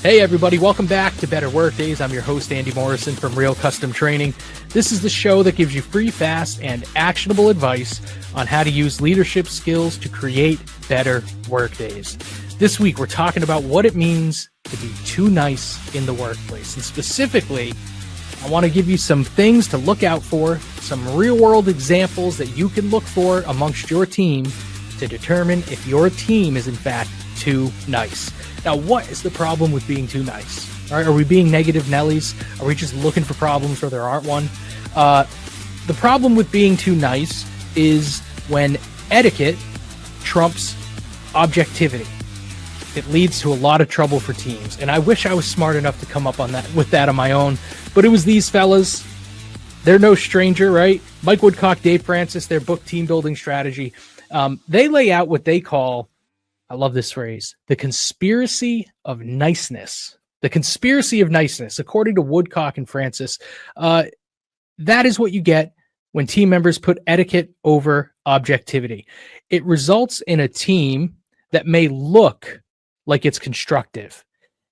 Hey everybody, welcome back to Better Workdays. I'm your host, Andy Morrison from Real Custom Training. This is the show that gives you free, fast, and actionable advice on how to use leadership skills to create better workdays. This week, we're talking about what it means to be too nice in the workplace. And specifically, I want to give you some things to look out for, some real-world examples that you can look for amongst your team to determine if your team is in fact too nice. Now, what is the problem with being too nice? All right, are we being negative Nellies? Are we just looking for problems where there aren't one? The problem with being too nice is when etiquette trumps objectivity. It leads to a lot of trouble for teams. And I wish I was smart enough to come up with that on my own. But it was these fellas. They're no stranger, right? Mike Woodcock, Dave Francis, their book Team Building Strategy. They lay out what they call, I love this phrase, the conspiracy of niceness. The conspiracy of niceness, according to Woodcock and Francis, that is what you get when team members put etiquette over objectivity. It results in a team that may look like it's constructive,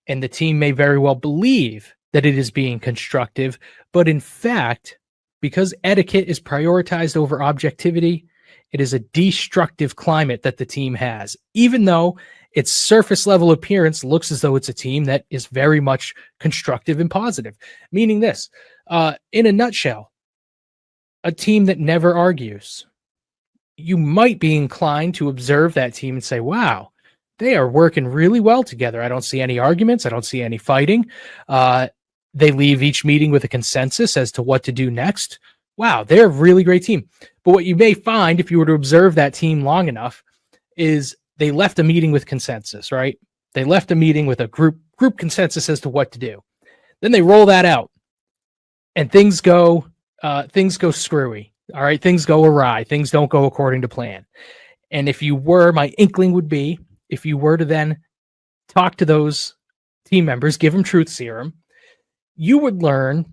and the team may very well believe that it is being constructive, but in fact, because etiquette is prioritized over objectivity, it is a destructive climate that the team has, even though its surface level appearance looks as though it's a team that is very much constructive and positive. Meaning this, in a nutshell, a team that never argues. You might be inclined to observe that team and say, wow, they are working really well together. I don't see any arguments. I don't see any fighting. They leave each meeting with a consensus as to what to do next. Wow, they're a really great team. But what you may find if you were to observe that team long enough is they left a meeting with consensus, right? They left a meeting with a group consensus as to what to do. Then they roll that out and things go screwy. All right, things go awry. Things don't go according to plan. And my inkling would be, if you were to then talk to those team members, give them truth serum, you would learn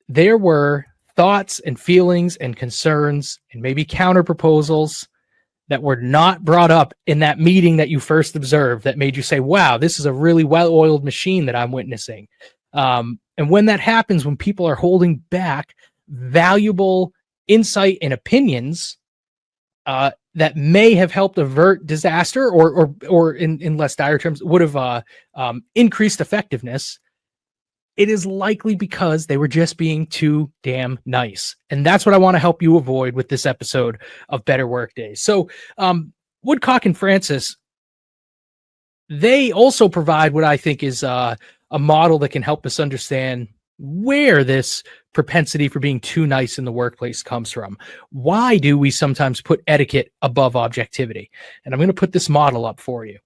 there were thoughts and feelings and concerns and maybe counter proposals that were not brought up in that meeting that you first observed that made you say, wow, this is a really well-oiled machine that I'm witnessing. And when that happens, when people are holding back valuable insight and opinions that may have helped avert disaster or in less dire terms, would have increased effectiveness, it is likely because they were just being too damn nice. And that's what I want to help you avoid with this episode of Better Workdays. So Woodcock and Francis, they also provide what I think is a model that can help us understand where this propensity for being too nice in the workplace comes from. Why do we sometimes put etiquette above objectivity? And I'm going to put this model up for you.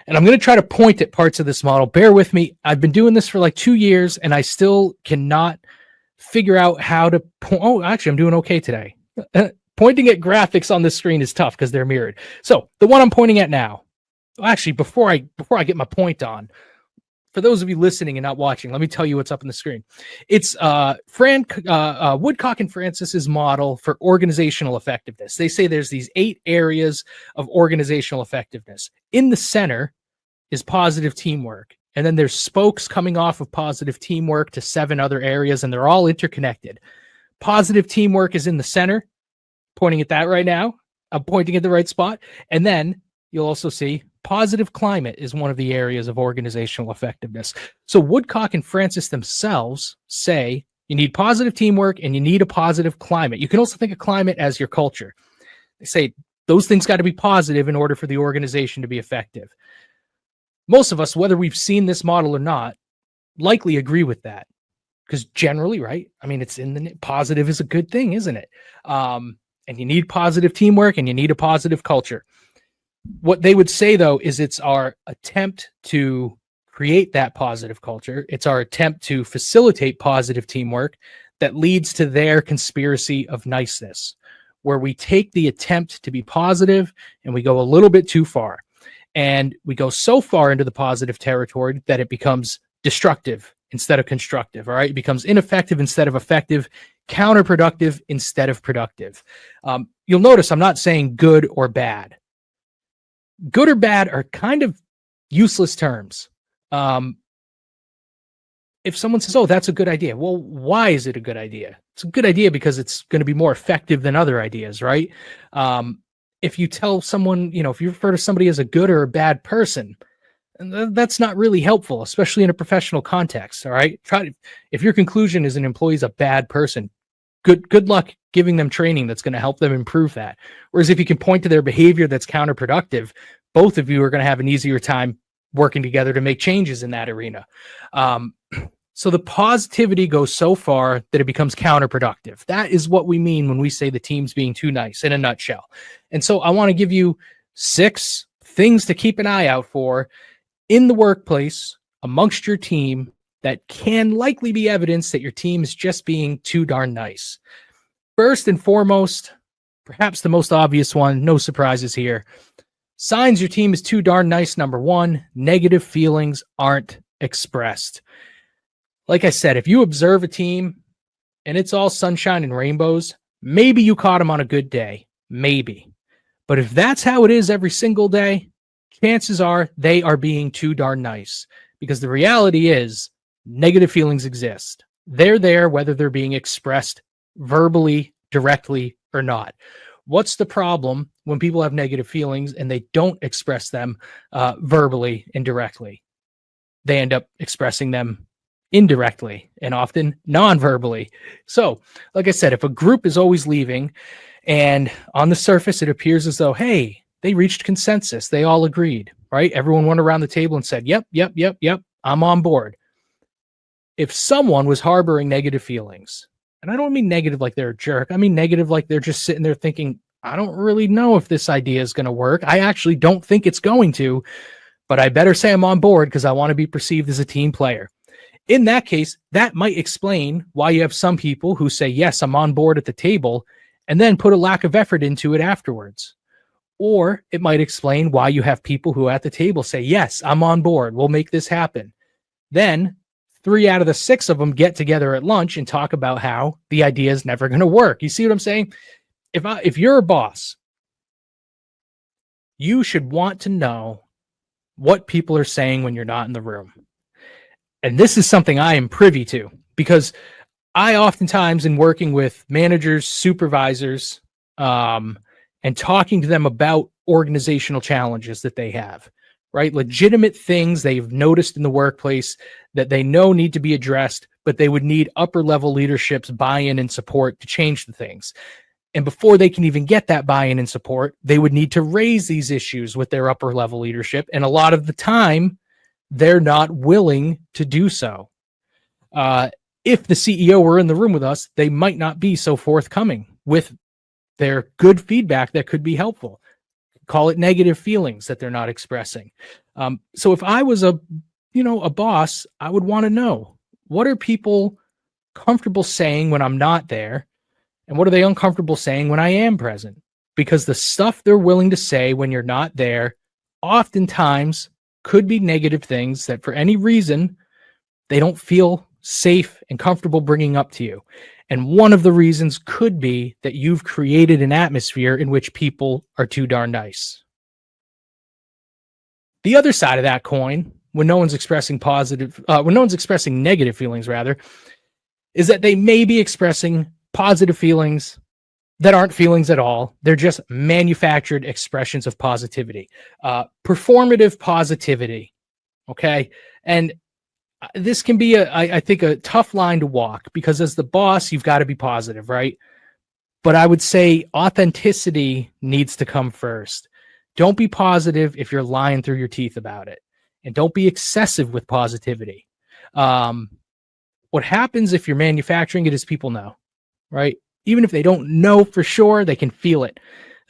And I'm going to try to point at parts of this model. Bear with me. I've been doing this for like 2 years, and I still cannot figure out how to actually, I'm doing okay today. Pointing at graphics on this screen is tough because they're mirrored. So the one I'm pointing at now, actually, before I get my point on, for those of you listening and not watching, let me tell you what's up on the screen. It's Woodcock and Francis's model for organizational effectiveness. They say there's these 8 areas of organizational effectiveness. In the center is positive teamwork. And then there's spokes coming off of positive teamwork to 7 other areas, and they're all interconnected. Positive teamwork is in the center, pointing at that right now. I'm pointing at the right spot. And then you'll also see positive climate is one of the areas of organizational effectiveness. So Woodcock and Francis themselves say you need positive teamwork and you need a positive climate. You can also think of climate as your culture. They say those things got to be positive in order for the organization to be effective. Most of us, whether we've seen this model or not, likely agree with that because generally, right? I mean, it's in the positive is a good thing, isn't it? And you need positive teamwork and you need a positive culture. What they would say, though, is it's our attempt to create that positive culture. It's our attempt to facilitate positive teamwork that leads to their conspiracy of niceness, where we take the attempt to be positive and we go a little bit too far. And we go so far into the positive territory that it becomes destructive instead of constructive. All right. It becomes ineffective instead of effective, counterproductive instead of productive. You'll notice I'm not saying good or bad. Good or bad are kind of useless terms. if someone says, oh, that's a good idea, well, why is it a good idea? It's a good idea because it's going to be more effective than other ideas, right? If you tell someone, if you refer to somebody as a good or a bad person, that's not really helpful, especially in a professional context. All right. If your conclusion is an employee is a bad person, good luck giving them training that's going to help them improve that. Whereas if you can point to their behavior that's counterproductive, both of you are going to have an easier time working together to make changes in that arena. So the positivity goes so far that it becomes counterproductive. That is what we mean when we say the team's being too nice, in a nutshell. And so I want to give you 6 things to keep an eye out for in the workplace amongst your team that can likely be evidence that your team is just being too darn nice. First and foremost, perhaps the most obvious one, no surprises here. Signs your team is too darn nice. Number 1, negative feelings aren't expressed. Like I said, if you observe a team and it's all sunshine and rainbows, maybe you caught them on a good day. Maybe. But if that's how it is every single day, chances are they are being too darn nice, because the reality is negative feelings exist. They're there whether they're being expressed verbally, directly, or not. What's the problem when people have negative feelings and they don't express them verbally and directly? They end up expressing them indirectly and often non-verbally. So, like I said, if a group is always leaving and on the surface it appears as though, hey, they reached consensus, they all agreed, right? Everyone went around the table and said, yep, I'm on board. If someone was harboring negative feelings, and I don't mean negative like they're a jerk, I mean negative like they're just sitting there thinking, I don't really know if this idea is going to work. I actually don't think it's going to, but I better say I'm on board because I want to be perceived as a team player. In that case, that might explain why you have some people who say, yes, I'm on board at the table, and then put a lack of effort into it afterwards. Or it might explain why you have people who at the table say, yes, I'm on board, we'll make this happen. Then 3 out of the 6 of them get together at lunch and talk about how the idea is never going to work. You see what I'm saying? If you're a boss, you should want to know what people are saying when you're not in the room. And this is something I am privy to, because I oftentimes, in working with managers, supervisors, and talking to them about organizational challenges that they have, right? Legitimate things they've noticed in the workplace that they know need to be addressed, but they would need upper level leadership's buy-in and support to change the things. And before they can even get that buy-in and support, they would need to raise these issues with their upper level leadership. And a lot of the time, they're not willing to do so. If the CEO were in the room with us, they might not be so forthcoming with their good feedback that could be helpful. Call it negative feelings that they're not expressing. So if I was a boss, I would want to know, what are people comfortable saying when I'm not there? And what are they uncomfortable saying when I am present? Because the stuff they're willing to say when you're not there oftentimes could be negative things that for any reason they don't feel safe and comfortable bringing up to you. And one of the reasons could be that you've created an atmosphere in which people are too darn nice. The other side of that coin, when no one's expressing negative feelings, rather, is that they may be expressing positive feelings that aren't feelings at all. They're just manufactured expressions of positivity, performative positivity. Okay. And this can be, I think, a tough line to walk, because as the boss, you've got to be positive, right? But I would say authenticity needs to come first. Don't be positive if you're lying through your teeth about it. And don't be excessive with positivity. What happens if you're manufacturing it is people know, right? Even if they don't know for sure, they can feel it.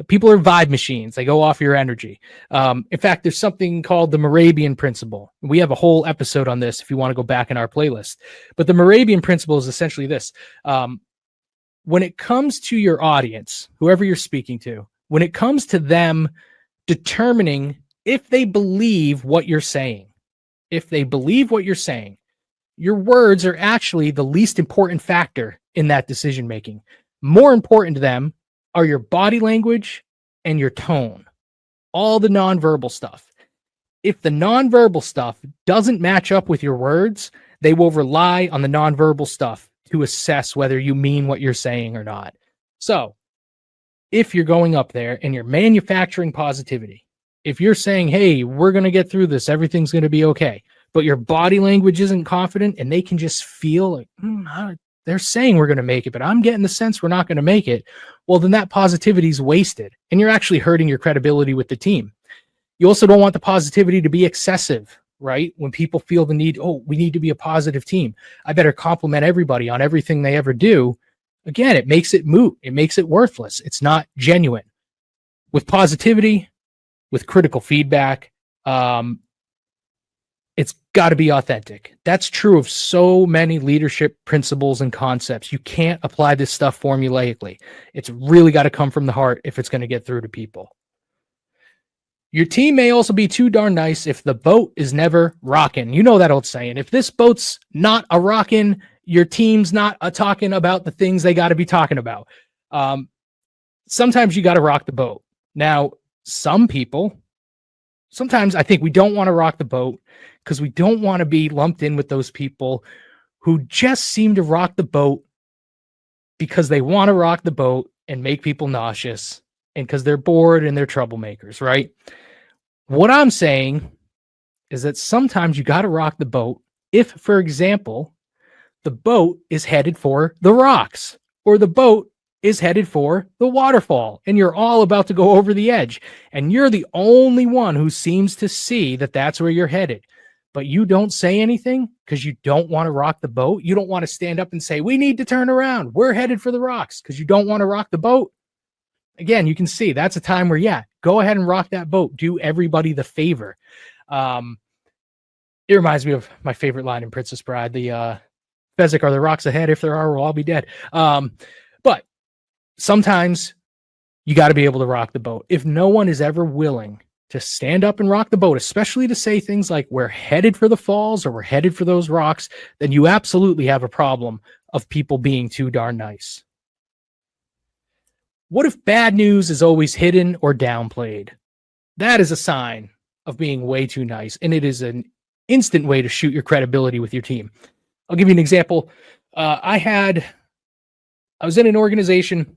People are vibe machines. They go off your energy. In fact, there's something called the Moravian principle. We have a whole episode on this if you want to go back in our playlist. But the Moravian principle is essentially this. When it comes to your audience, whoever you're speaking to, when it comes to them determining if they believe what you're saying, your words are actually the least important factor in that decision-making. More important to them are your body language and your tone, all the nonverbal stuff. If the nonverbal stuff doesn't match up with your words, They will rely on the nonverbal stuff to assess whether you mean what you're saying or not. So if you're going up there and you're manufacturing positivity, if you're saying, hey, we're going to get through this, everything's going to be okay, but your body language isn't confident and they can just feel like, they're saying we're going to make it, but I'm getting the sense we're not going to make it. Well, then that positivity is wasted and you're actually hurting your credibility with the team. You also don't want the positivity to be excessive, right? When people feel the need, oh, we need to be a positive team. I better compliment everybody on everything they ever do. Again, it makes it moot. It makes it worthless. It's not genuine. With positivity, with critical feedback, it's got to be authentic. That's true of so many leadership principles and concepts. You can't apply this stuff formulaically. It's really got to come from the heart if it's going to get through to people. Your team may also be too darn nice if the boat is never rocking. You know that old saying, if this boat's not a rocking, your team's not a talking about the things they got to be talking about. Sometimes you got to rock the boat. Now, sometimes I think we don't want to rock the boat because we don't want to be lumped in with those people who just seem to rock the boat because they want to rock the boat and make people nauseous and because they're bored and they're troublemakers, right? What I'm saying is that sometimes you got to rock the boat if, for example, the boat is headed for the rocks or the boat is headed for the waterfall and you're all about to go over the edge and you're the only one who seems to see that that's where you're headed, but you don't say anything because you don't want to rock the boat. You don't want to stand up and say, we need to turn around. We're headed for the rocks because you don't want to rock the boat. Again, you can see that's a time where, yeah, go ahead and rock that boat. Do everybody the favor. It reminds me of my favorite line in Princess Bride, the Fezzik, are the rocks ahead? If there are, we'll all be dead. But sometimes you got to be able to rock the boat. If no one is ever willing to stand up and rock the boat, especially to say things like we're headed for the falls or we're headed for those rocks, then you absolutely have a problem of people being too darn nice. What if bad news is always hidden or downplayed? That is a sign of being way too nice, and it is an instant way to shoot your credibility with your team. I'll give you an example. I was in an organization.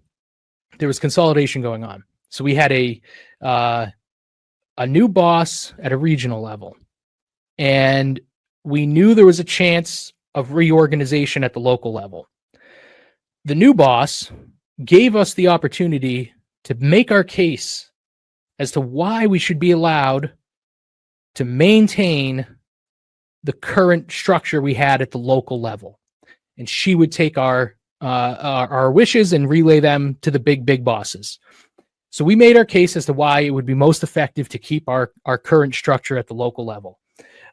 There was consolidation going on. So we had a new boss at a regional level, and we knew there was a chance of reorganization at the local level. The new boss gave us the opportunity to make our case as to why we should be allowed to maintain the current structure we had at the local level. And she would take our wishes and relay them to the big bosses. So we made our case as to why it would be most effective to keep our current structure at the local level.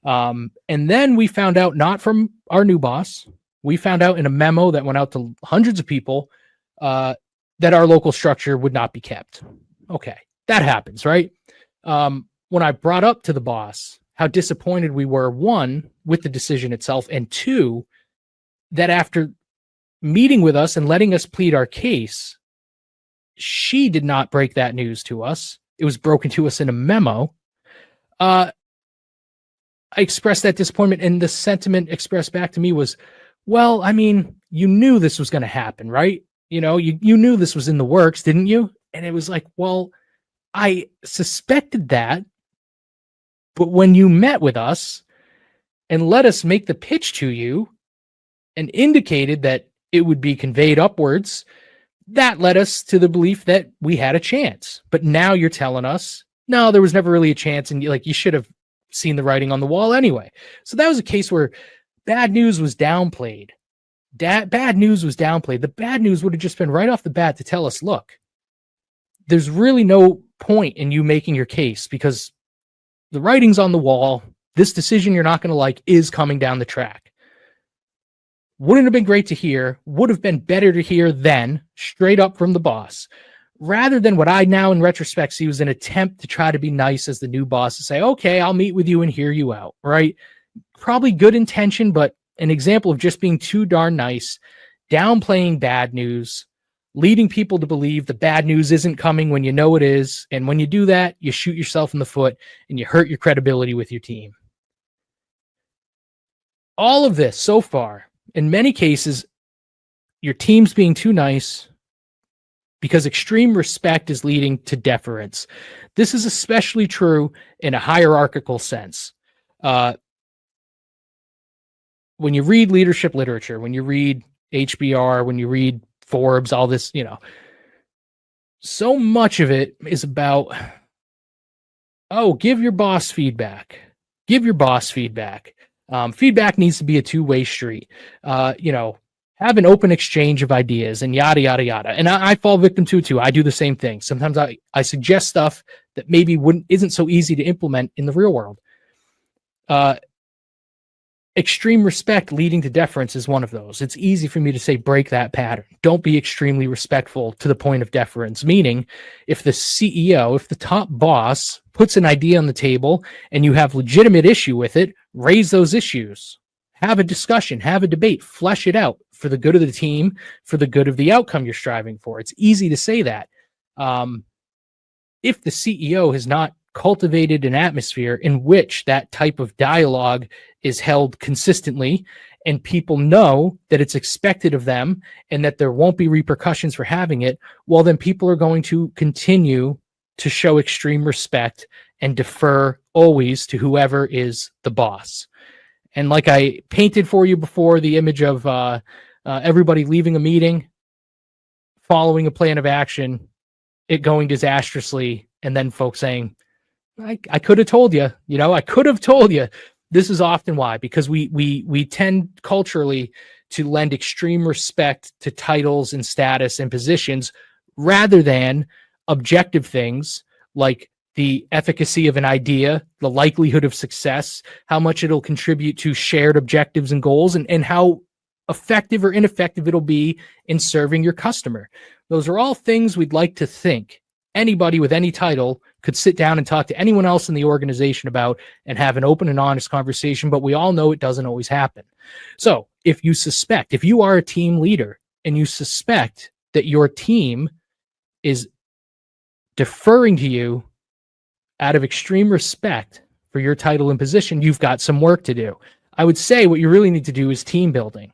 And then we found out, not from our new boss, we found out in a memo that went out to hundreds of people that our local structure would not be kept. Okay, that happens, right? When I brought up to the boss how disappointed we were, one, with the decision itself, and two, that after meeting with us and letting us plead our case, she did not break that news to us. It was broken to us in a memo. I expressed that disappointment, and the sentiment expressed back to me was, well, I mean, you knew this was going to happen, right? You know, you knew this was in the works, didn't you? And it was like, well, I suspected that, but when you met with us and let us make the pitch to you and indicated that it would be conveyed upwards, that led us to the belief that we had a chance. But now you're telling us, no, there was never really a chance, and you should have seen the writing on the wall anyway. So that was a case where bad news was downplayed. Bad news was downplayed. The bad news would have just been right off the bat to tell us, look, there's really no point in you making your case because the writing's on the wall. This decision you're not going to like is coming down the track. Wouldn't have been great to hear, would have been better to hear then, straight up from the boss, rather than what I now in retrospect see was an attempt to try to be nice as the new boss to say, okay, I'll meet with you and hear you out, right? Probably good intention, but an example of just being too darn nice, downplaying bad news, leading people to believe the bad news isn't coming when you know it is. And when you do that, you shoot yourself in the foot and you hurt your credibility with your team. All of this so far, in many cases, your team's being too nice because extreme respect is leading to deference. This is especially true in a hierarchical sense. When you read leadership literature, when you read HBR, when you read Forbes, all this, so much of it is about, give your boss feedback. Give your boss feedback. Feedback needs to be a two-way street. Have an open exchange of ideas and yada, yada, yada. And I fall victim to it too. I do the same thing. Sometimes I suggest stuff that maybe isn't so easy to implement in the real world. Extreme respect leading to deference is one of those. It's easy for me to say, break that pattern. Don't be extremely respectful to the point of deference. Meaning, if the CEO, if the top boss puts an idea on the table and you have legitimate issue with it, raise those issues. Have a discussion, have a debate, flesh it out for the good of the team, for the good of the outcome you're striving for. It's easy to say that. If the CEO has not cultivated an atmosphere in which that type of dialogue is held consistently and people know that it's expected of them and that there won't be repercussions for having it, well, then people are going to continue to show extreme respect and defer always to whoever is the boss. And like I painted for you before, the image of everybody leaving a meeting, following a plan of action, it going disastrously, and then folks saying, I could have told you, I could have told you. This is often why, because we tend culturally to lend extreme respect to titles and status and positions rather than objective things like the efficacy of an idea, the likelihood of success, how much it'll contribute to shared objectives and goals, and how effective or ineffective it'll be in serving your customer. Those are all things we'd like to think anybody with any title could sit down and talk to anyone else in the organization about and have an open and honest conversation, but we all know it doesn't always happen. So if you are a team leader and you suspect that your team is deferring to you out of extreme respect for your title and position, you've got some work to do. I would say what you really need to do is team building.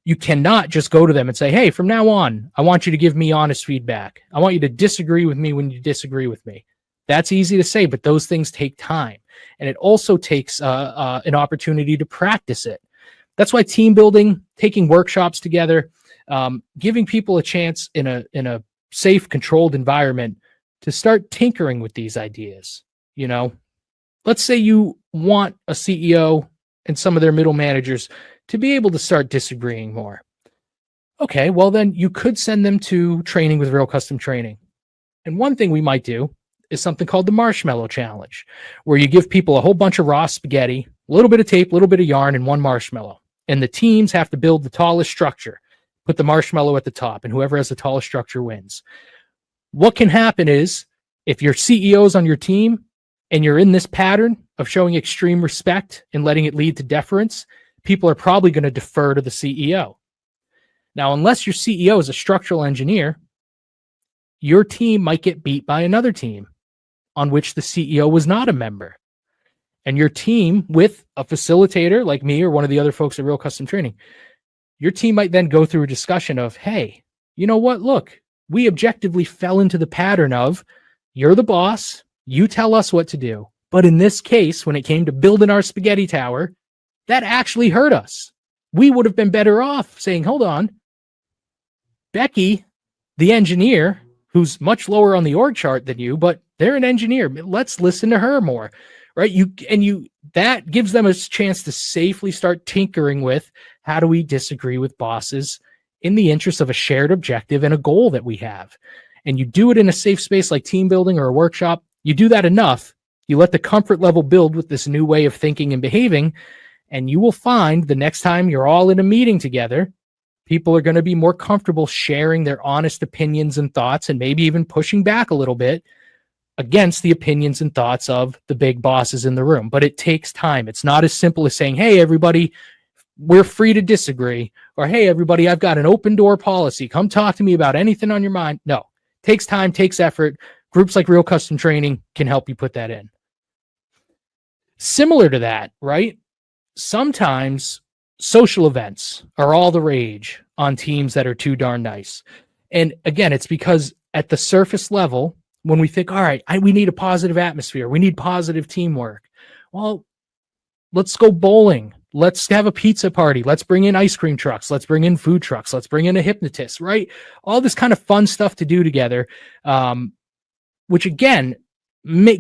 You cannot just go to them and say, hey, from now on, I want you to give me honest feedback. I want you to disagree with me when you disagree with me. That's easy to say, but those things take time. And it also takes an opportunity to practice it. That's why team building, taking workshops together, giving people a chance in a safe, controlled environment to start tinkering with these ideas. Let's say you want a CEO and some of their middle managers to be able to start disagreeing more. Okay, well then you could send them to training with Real Custom Training. And one thing we might do is something called the Marshmallow Challenge, where you give people a whole bunch of raw spaghetti, a little bit of tape, a little bit of yarn, and one marshmallow. And the teams have to build the tallest structure, put the marshmallow at the top, and whoever has the tallest structure wins. What can happen is, if your CEO's on your team and you're in this pattern of showing extreme respect and letting it lead to deference, people are probably going to defer to the CEO. Now, unless your CEO is a structural engineer, your team might get beat by another team on which the CEO was not a member. And your team, with a facilitator like me or one of the other folks at Real Custom Training, your team might then go through a discussion of, hey, you know what? Look, we objectively fell into the pattern of, you're the boss, you tell us what to do. But in this case, when it came to building our spaghetti tower, that actually hurt us. We would have been better off saying, hold on, Becky, the engineer, who's much lower on the org chart than you, but they're an engineer. Let's listen to her more, right? That gives them a chance to safely start tinkering with, how do we disagree with bosses in the interest of a shared objective and a goal that we have? And you do it in a safe space like team building or a workshop. You do that enough, you let the comfort level build with this new way of thinking and behaving, and you will find the next time you're all in a meeting together, people are going to be more comfortable sharing their honest opinions and thoughts, and maybe even pushing back a little bit against the opinions and thoughts of the big bosses in the room. But it takes time. It's not as simple as saying, hey, everybody, we're free to disagree, or hey, everybody, I've got an open door policy. Come talk to me about anything on your mind. No, it takes time, takes effort. Groups like Real Custom Training can help you put that in. Similar to that, right? Sometimes social events are all the rage on teams that are too darn nice. And again, it's because at the surface level, when we think, all right, we need a positive atmosphere, we need positive teamwork. Well, let's go bowling. Let's have a pizza party. Let's bring in ice cream trucks. Let's bring in food trucks. Let's bring in a hypnotist, right? All this kind of fun stuff to do together, which again,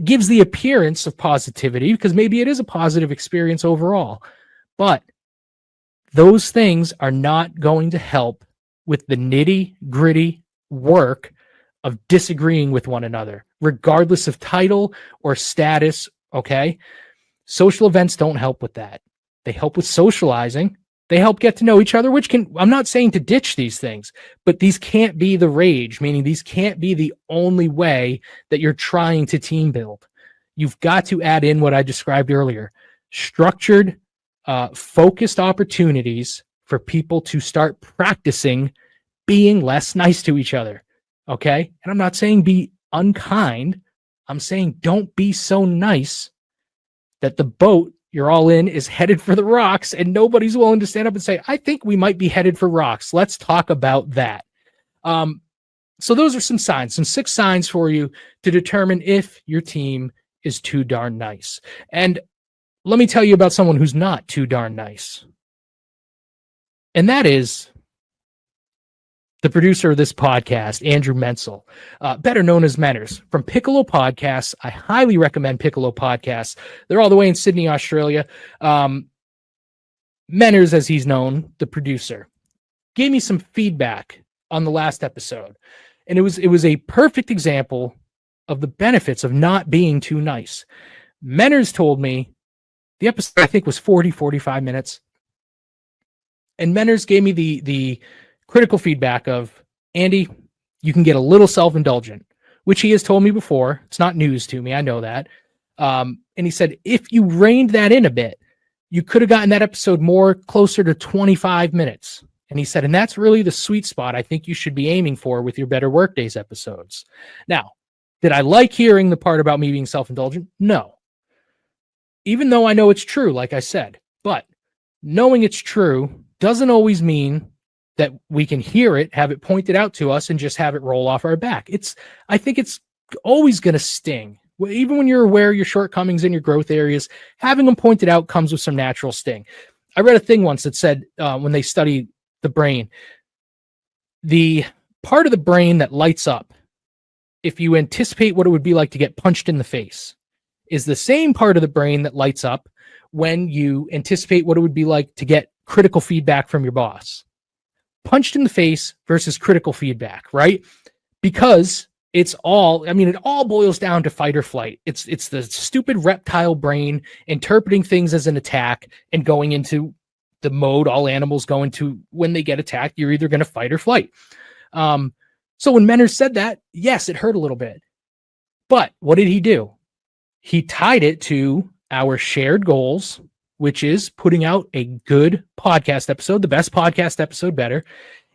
gives the appearance of positivity because maybe it is a positive experience overall. But those things are not going to help with the nitty-gritty work of disagreeing with one another, regardless of title or status, okay? Social events don't help with that. They help with socializing. They help get to know each other, which can, I'm not saying to ditch these things, but these can't be the rage, meaning these can't be the only way that you're trying to team build. You've got to add in what I described earlier, structured, focused opportunities for people to start practicing being less nice to each other. Okay. And I'm not saying be unkind. I'm saying don't be so nice that the boat you're all in is headed for the rocks and nobody's willing to stand up and say, I think we might be headed for rocks. Let's talk about that. So those are some signs, some 6 signs for you to determine if your team is too darn nice. And let me tell you about someone who's not too darn nice. And that is the producer of this podcast, Andrew Menzel, better known as Menners, from Piccolo Podcasts. I highly recommend Piccolo Podcasts. They're all the way in Sydney, Australia. Menners, as he's known, the producer, gave me some feedback on the last episode. And it was a perfect example of the benefits of not being too nice. Menners told me the episode, I think, was 45 minutes. And Menners gave me the critical feedback of, Andy, you can get a little self-indulgent, which he has told me before. It's not news to me. I know that. And he said, if you reined that in a bit, you could have gotten that episode more closer to 25 minutes. And he said, and that's really the sweet spot I think you should be aiming for with your Better Workdays episodes. Now, did I like hearing the part about me being self-indulgent? No. Even though I know it's true, like I said, but knowing it's true doesn't always mean that we can hear it, have it pointed out to us, and just have it roll off our back. I think it's always going to sting. Even when you're aware of your shortcomings in your growth areas, having them pointed out comes with some natural sting. I read a thing once that said when they study the brain, the part of the brain that lights up if you anticipate what it would be like to get punched in the face is the same part of the brain that lights up when you anticipate what it would be like to get critical feedback from your boss. Punched in the face versus critical feedback, right? Because it all boils down to fight or flight. It's the stupid reptile brain interpreting things as an attack and going into the mode all animals go into when they get attacked. You're either going to fight or flight. So when Menners said that, yes, it hurt a little bit. But what did he do? He tied it to our shared goals, which is putting out a good podcast episode, the best podcast episode better.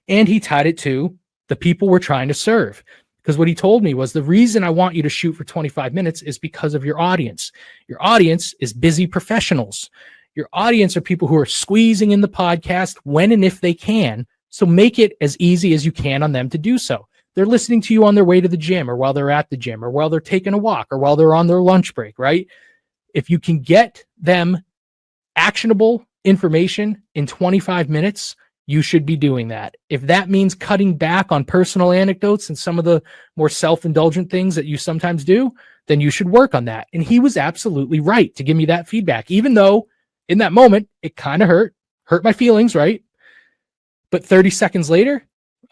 And he tied it to the people we're trying to serve. Because what he told me was the reason I want you to shoot for 25 minutes is because of your audience. Your audience is busy professionals. Your audience are people who are squeezing in the podcast when and if they can. So make it as easy as you can on them to do so. They're listening to you on their way to the gym or while they're at the gym or while they're taking a walk or while they're on their lunch break, right? If you can get them actionable information in 25 minutes, you should be doing that. If that means cutting back on personal anecdotes and some of the more self-indulgent things that you sometimes do, then you should work on that. And he was absolutely right to give me that feedback, even though in that moment, it kind of hurt my feelings, right? But 30 seconds later,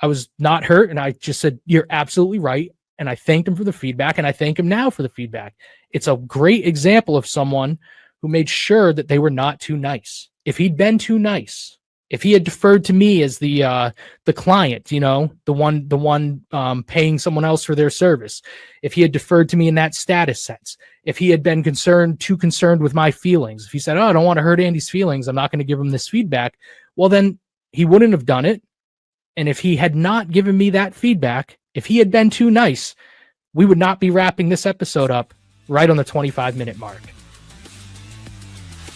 I was not hurt. And I just said, you're absolutely right. And I thanked him for the feedback. And I thank him now for the feedback. It's a great example of someone who made sure that they were not too nice. If he'd been too nice, if he had deferred to me as the client, the one paying someone else for their service, if he had deferred to me in that status sense, if he had been too concerned with my feelings, if he said, oh, I don't want to hurt Andy's feelings, I'm not going to give him this feedback, well, then he wouldn't have done it. And if he had not given me that feedback, if he had been too nice, we would not be wrapping this episode up right on the 25-minute mark.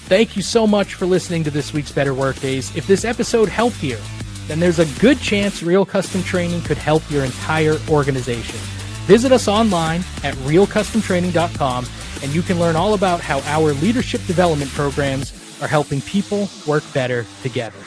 Thank you so much for listening to this week's Better Workdays. If this episode helped you, then there's a good chance Real Custom Training could help your entire organization. Visit us online at realcustomtraining.com, and you can learn all about how our leadership development programs are helping people work better together.